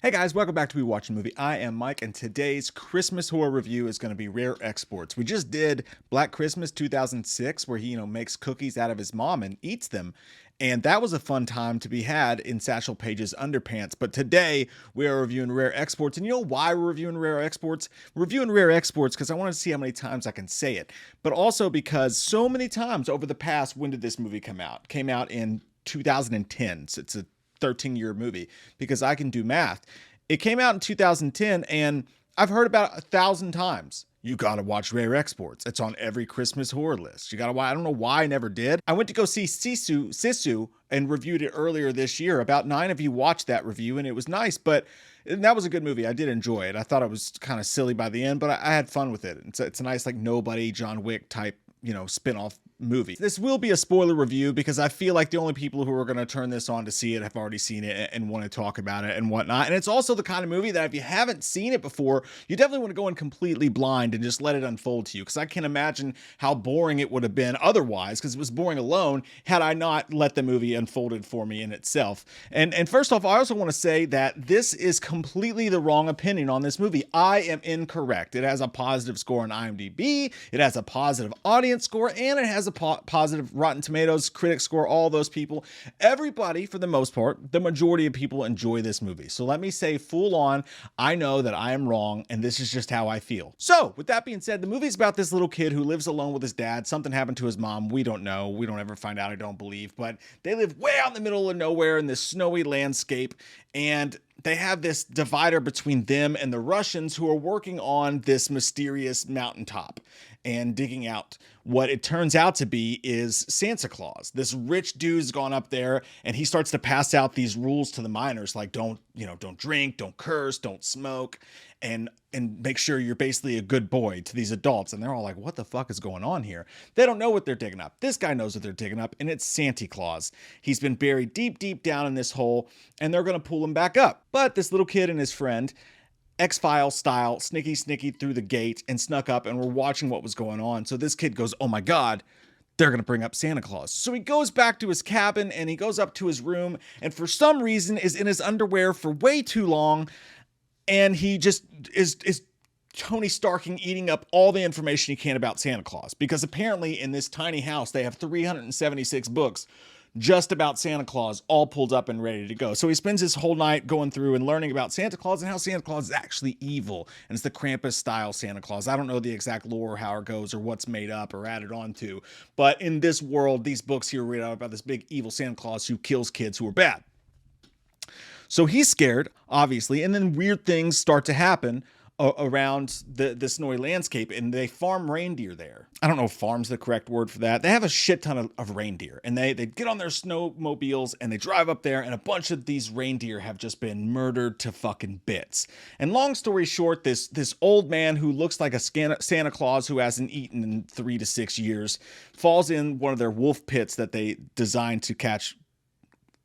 Hey guys, welcome back to We Watch a Movie. I am Mike, and today's Christmas horror review is going to be Rare Exports. We just did Black Christmas 2006, where he, makes cookies out of his mom and eats them. And that was a fun time to be had in Satchel Paige's underpants. But today, we are reviewing Rare Exports. And you know why we're reviewing Rare Exports? We're reviewing Rare Exports because I want to see how many times I can say it. But also because so many times over the past, when did this movie come out? Came out in 2010. So it's a 13-year movie because I can do math. It came out in 2010 and I've heard about it 1,000 times. You gotta watch Rare Exports. It's on every Christmas horror list. You gotta watch. I don't know why I never did. I went to go see Sisu and reviewed it earlier this year. About 9 of you watched that review and it was nice, but that was a good movie. I did enjoy it. I thought it was kind of silly by the end, but I had fun with it. It's a nice, like, Nobody, John Wick type, spin-off movie. This will be a spoiler review because I feel like the only people who are going to turn this on to see it have already seen it and want to talk about it and whatnot. And it's also the kind of movie that if you haven't seen it before, you definitely want to go in completely blind and just let it unfold to you, because I can imagine how boring it would have been otherwise, because it was boring alone had I not let the movie unfolded for me in itself. And first off, I also want to say that this is completely the wrong opinion on this movie. I am incorrect. It has a positive score on IMDb, it has a positive audience score, and it has a positive Rotten Tomatoes critic score. All those people, everybody, for the most part, the majority of people enjoy this movie. So let me say full on, I know that I am wrong and this is just how I feel. So with that being said, the movie's about this little kid who lives alone with his dad. Something happened to his mom. We don't know. We don't ever find out, I don't believe, but they live way out in the middle of nowhere in this snowy landscape, and they have this divider between them and the Russians, who are working on this mysterious mountaintop and digging out what it turns out to be is Santa Claus. This rich dude's gone up there and he starts to pass out these rules to the miners, like don't drink, don't curse, don't smoke, and make sure you're basically a good boy to these adults. And they're all like, what the fuck is going on here? They don't know what they're digging up. This guy knows what they're digging up, and it's Santa Claus. He's been buried deep, deep down in this hole, and they're going to pull him back up. But this little kid and his friend, X-Files style, snicky through the gate and snuck up and were watching what was going on. So this kid goes, oh my God, they're going to bring up Santa Claus. So he goes back to his cabin and he goes up to his room and for some reason is in his underwear for way too long. And he just is Tony Starking, eating up all the information he can about Santa Claus, because apparently in this tiny house, they have 376 books just about Santa Claus, all pulled up and ready to go. So he spends his whole night going through and learning about Santa Claus and how Santa Claus is actually evil. And it's the Krampus style Santa Claus. I don't know the exact lore, how it goes, or what's made up or added on to. But in this world, these books here read out about this big evil Santa Claus who kills kids who are bad. So he's scared, obviously, and then weird things start to happen around the snowy landscape, and they farm reindeer there. I don't know if farm's the correct word for that. They have a shit ton of reindeer, and they get on their snowmobiles and they drive up there, and a bunch of these reindeer have just been murdered to fucking bits. And long story short, this old man who looks like a Santa Claus who hasn't eaten in 3 to 6 years falls in one of their wolf pits that they designed to catch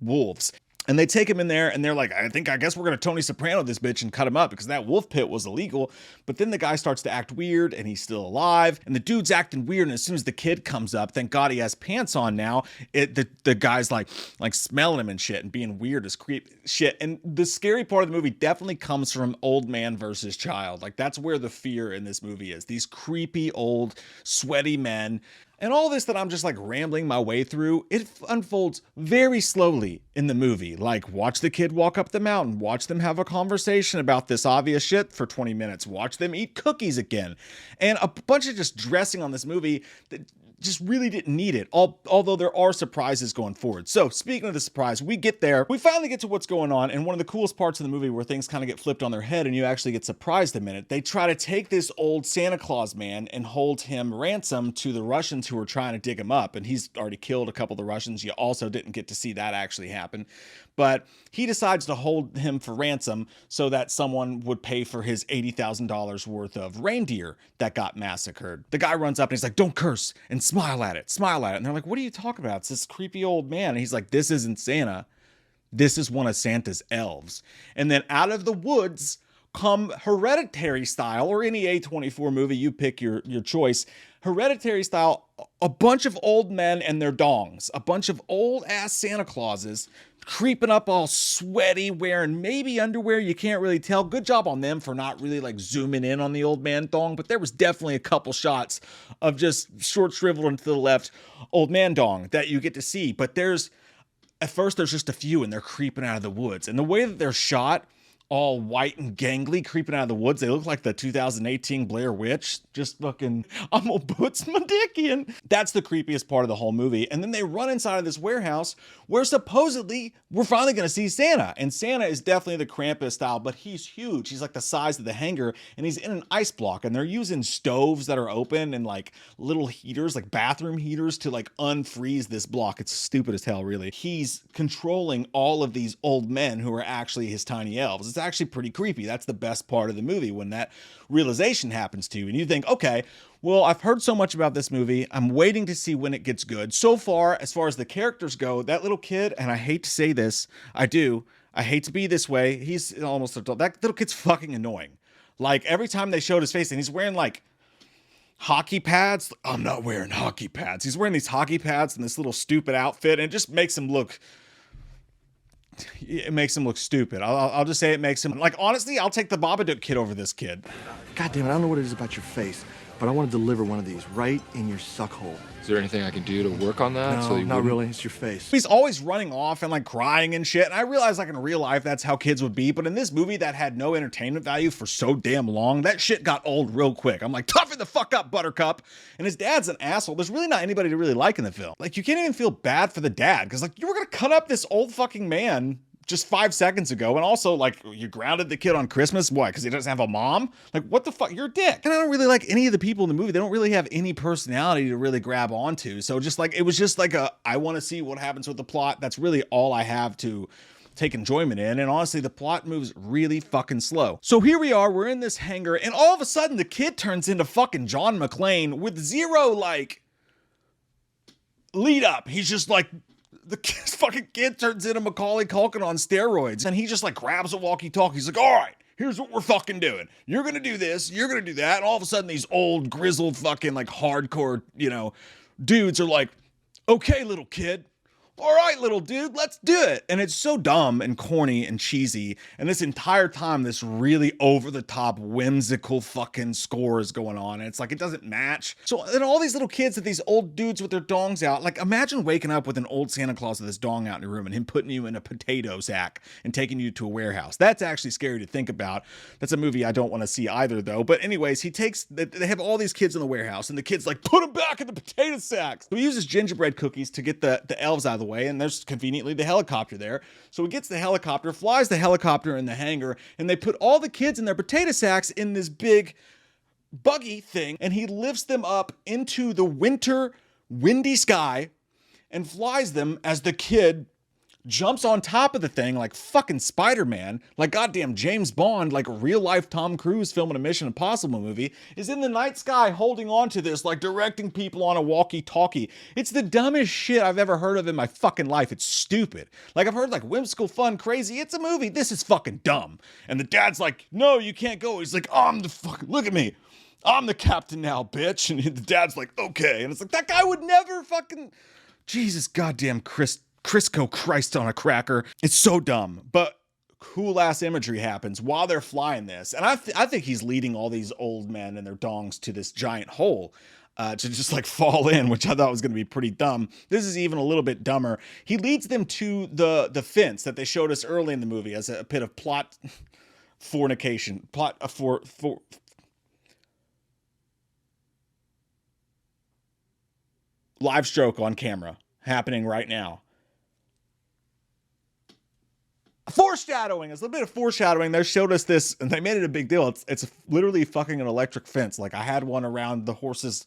wolves. And they take him in there and they're like, I guess we're going to Tony Soprano this bitch and cut him up because that wolf pit was illegal. But then the guy starts to act weird and he's still alive. And the dude's acting weird. And as soon as the kid comes up, thank God he has pants on now. The guy's like smelling him and shit and being weird as creep shit. And the scary part of the movie definitely comes from old man versus child. Like, that's where the fear in this movie is. These creepy old sweaty men. And all this that I'm just like rambling my way through, it unfolds very slowly in the movie. Like, watch the kid walk up the mountain, watch them have a conversation about this obvious shit for 20 minutes, watch them eat cookies again, and a bunch of just dressing on this movie that just really didn't need it, although there are surprises going forward. So speaking of the surprise, we get there, we finally get to what's going on, and one of the coolest parts of the movie where things kind of get flipped on their head and you actually get surprised a minute, they try to take this old Santa Claus man and hold him ransom to the Russians who are trying to dig him up, and he's already killed a couple of the Russians. You also didn't get to see that actually happen, but he decides to hold him for ransom so that someone would pay for his $80,000 worth of reindeer that got massacred. The guy runs up and he's like, don't curse, and smile at it. And they're like, what are you talking about? It's this creepy old man. And he's like, this isn't Santa. This is one of Santa's elves. And then out of the woods come Hereditary style, or any A24 movie, you pick your choice. Hereditary style, a bunch of old men and their dongs, a bunch of old ass Santa Clauses creeping up all sweaty, wearing maybe underwear. You can't really tell. Good job on them for not really like zooming in on the old man dong, but there was definitely a couple shots of just short shriveled and to the left old man dong that you get to see. But at first there's just a few and they're creeping out of the woods. And the way that they're shot, all white and gangly, creeping out of the woods. They look like the 2018 Blair Witch. Just fucking, I'm gonna put my dick in. That's the creepiest part of the whole movie. And then they run inside of this warehouse where supposedly we're finally gonna see Santa. And Santa is definitely the Krampus style, but he's huge. He's like the size of the hangar, and he's in an ice block. And they're using stoves that are open and like little heaters, like bathroom heaters, to like unfreeze this block. It's stupid as hell, really. He's controlling all of these old men who are actually his tiny elves. It's actually pretty creepy. That's the best part of the movie, when that realization happens to you and you think, okay, well, I've heard so much about this movie. I'm waiting to see when it gets good. So far, as far as the characters go, that little kid, and I hate to say this, I hate to be this way, he's almost adult. That little kid's fucking annoying. Like, every time they showed his face, and he's wearing like hockey pads. I'm not wearing hockey pads. He's wearing these hockey pads and this little stupid outfit, and it just makes him look stupid. I'll just say it makes him, like, honestly, I'll take the Babadook kid over this kid. God damn it, I don't know what it is about your face, but I want to deliver one of these right in your suck hole. Is there anything I can do to work on that? No, not really. It's your face. He's always running off and like crying and shit. And I realize like in real life, that's how kids would be. But in this movie that had no entertainment value for so damn long, that shit got old real quick. I'm like, toughen the fuck up, Buttercup. And his dad's an asshole. There's really not anybody to really like in the film. Like, you can't even feel bad for the dad, because like, you were gonna cut up this old fucking man just 5 seconds ago. And also, like, you grounded the kid on Christmas. Why? Because he doesn't have a mom? Like, what the fuck? You're a dick. And I don't really like any of the people in the movie. They don't really have any personality to really grab onto. So just like, it was just like I want to see what happens with the plot. That's really all I have to take enjoyment in. And honestly, the plot moves really fucking slow. So here we are, we're in this hangar, and all of a sudden the kid turns into fucking John McClane with zero like lead up. He's just like, the fucking kid turns into Macaulay Culkin on steroids, and he just like grabs a walkie-talkie. He's like, all right, here's what we're fucking doing. You're gonna do this, you're gonna do that. And all of a sudden these old grizzled fucking like hardcore, dudes are like, okay, little kid. All right, little dude, let's do it. And it's so dumb and corny and cheesy. And this entire time, this really over-the-top, whimsical fucking score is going on. And it's like, it doesn't match. So then all these little kids and these old dudes with their dongs out, like, imagine waking up with an old Santa Claus with his dong out in your room and him putting you in a potato sack and taking you to a warehouse. That's actually scary to think about. That's a movie I don't want to see either, though. But anyways, they have all these kids in the warehouse, and the kid's like, put them back in the potato sacks. So he uses gingerbread cookies to get the elves out of the way, and there's conveniently the helicopter there. So he gets the helicopter, flies the helicopter in the hangar, and they put all the kids in their potato sacks in this big buggy thing, and he lifts them up into the winter windy sky and flies them as the kid jumps on top of the thing like fucking Spider-Man, like goddamn James Bond, like real life Tom Cruise filming a Mission Impossible movie, is in the night sky holding on to this, like directing people on a walkie-talkie. It's the dumbest shit I've ever heard of in my fucking life. It's stupid. Like, I've heard like whimsical, fun, crazy. It's a movie. This is fucking dumb. And the dad's like, no, you can't go. He's like, I'm the fucking, look at me. I'm the captain now, bitch. And the dad's like, okay. And it's like, that guy would never fucking, Jesus goddamn Crisco Christ on a cracker. It's so dumb, but cool ass imagery happens while they're flying this. And I think he's leading all these old men and their dongs to this giant hole to just like fall in, which I thought was going to be pretty dumb. This is even a little bit dumber. He leads them to the fence that they showed us early in the movie as a pit of plot fornication, for live stroke on camera happening right now. Foreshadowing. It's a little bit of foreshadowing. They showed us this, and they made it a big deal. It's literally fucking an electric fence. Like, I had one around the horses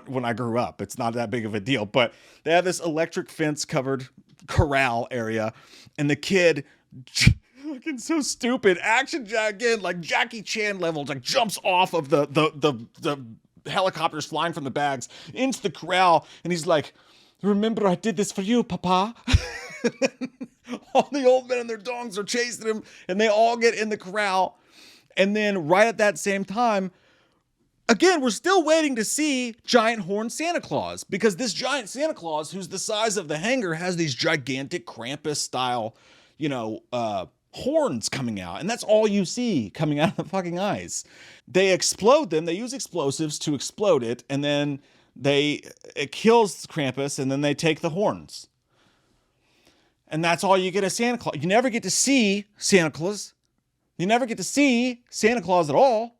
when I grew up. It's not that big of a deal, but they have this electric fence covered corral area, and the kid, looking so stupid, action again, like Jackie Chan levels, like jumps off of the helicopters flying from the bags into the corral, and he's like, remember I did this for you, Papa? All the old men and their dongs are chasing him, and they all get in the corral. And then right at that same time, Again, we're still waiting to see giant horn Santa Claus, because this giant Santa Claus, who's the size of the hangar, has these gigantic Krampus style, horns coming out. And that's all you see coming out of the fucking eyes. They explode them. They use explosives to explode it. And then it kills Krampus, and then they take the horns. And that's all you get as Santa Claus. You never get to see Santa Claus. You never get to see Santa Claus at all.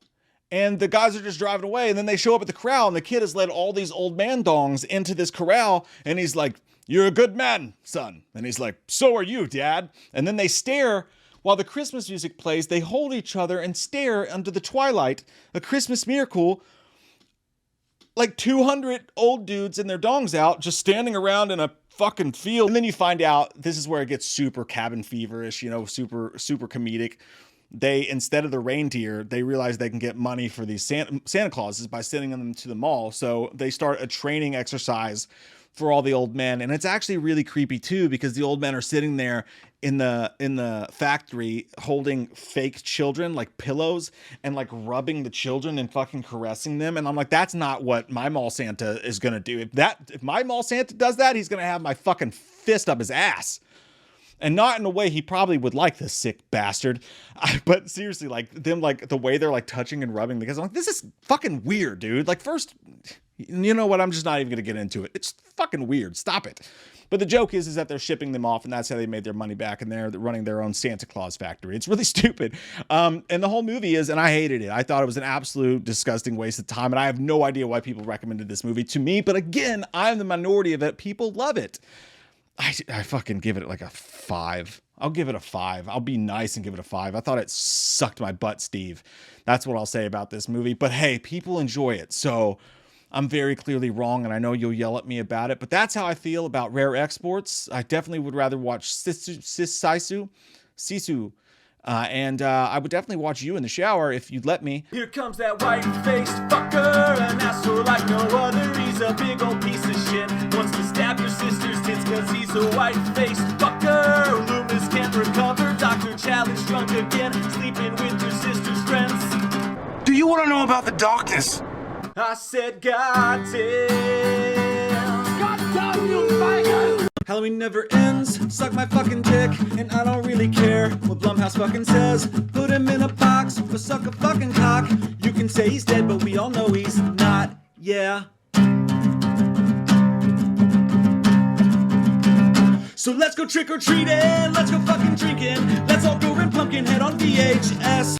And the guys are just driving away, and then they show up at the corral, and the kid has led all these old man dongs into this corral, and he's like, "You're a good man, son." And he's like, "So are you, Dad." And then they stare while the Christmas music plays. They hold each other and stare under the twilight, a Christmas miracle, like 200 old dudes and their dongs out, just standing around in a fucking field. And then you find out, this is where it gets super cabin feverish, super comedic. They, instead of the reindeer, they realize they can get money for these Santa Clauses by sending them to the mall. So they start a training exercise for all the old men. And it's actually really creepy too, because the old men are sitting there in the factory holding fake children, like pillows, and like rubbing the children and fucking caressing them. And I'm like, that's not what my mall Santa is going to do. If my mall Santa does that, he's going to have my fucking fist up his ass. And not in a way he probably would like, this sick bastard. But seriously, like them, like the way they're like touching and rubbing, because I'm like, this is fucking weird, dude. Like, first, you know what? I'm just not even going to get into it. It's fucking weird. Stop it. But the joke is that they're shipping them off, and that's how they made their money back, and they're running their own Santa Claus factory. It's really stupid. And the whole movie is, and I hated it. I thought it was an absolute disgusting waste of time, and I have no idea why people recommended this movie to me. But again, I'm the minority of it. People love it. I fucking give it like a 5. I'll give it a 5. I'll be nice and give it a 5. I thought it sucked my butt, Steve. That's what I'll say about this movie. But hey, people enjoy it. So I'm very clearly wrong, and I know you'll yell at me about it. But that's how I feel about rare exports. I definitely would rather watch Sisu. I would definitely watch you in the shower if you'd let me. Here comes that white-faced fucker, an asshole like no other. He's a big old piece of shit. Wants to stab your sister's tits cause he's a white-faced fucker. Loomis can't recover. Dr. Challenge drunk again, sleeping with your sister's friends. Do you want to know about the darkness? I said, goddamn. Goddamn, you faggot! Halloween never ends, suck my fucking dick, and I don't really care what Blumhouse fucking says. Put him in a box or suck a fucking cock. You can say he's dead, but we all know he's not, yeah. So let's go trick-or-treating, let's go fucking drinking, let's all go rent Pumpkinhead on VHS.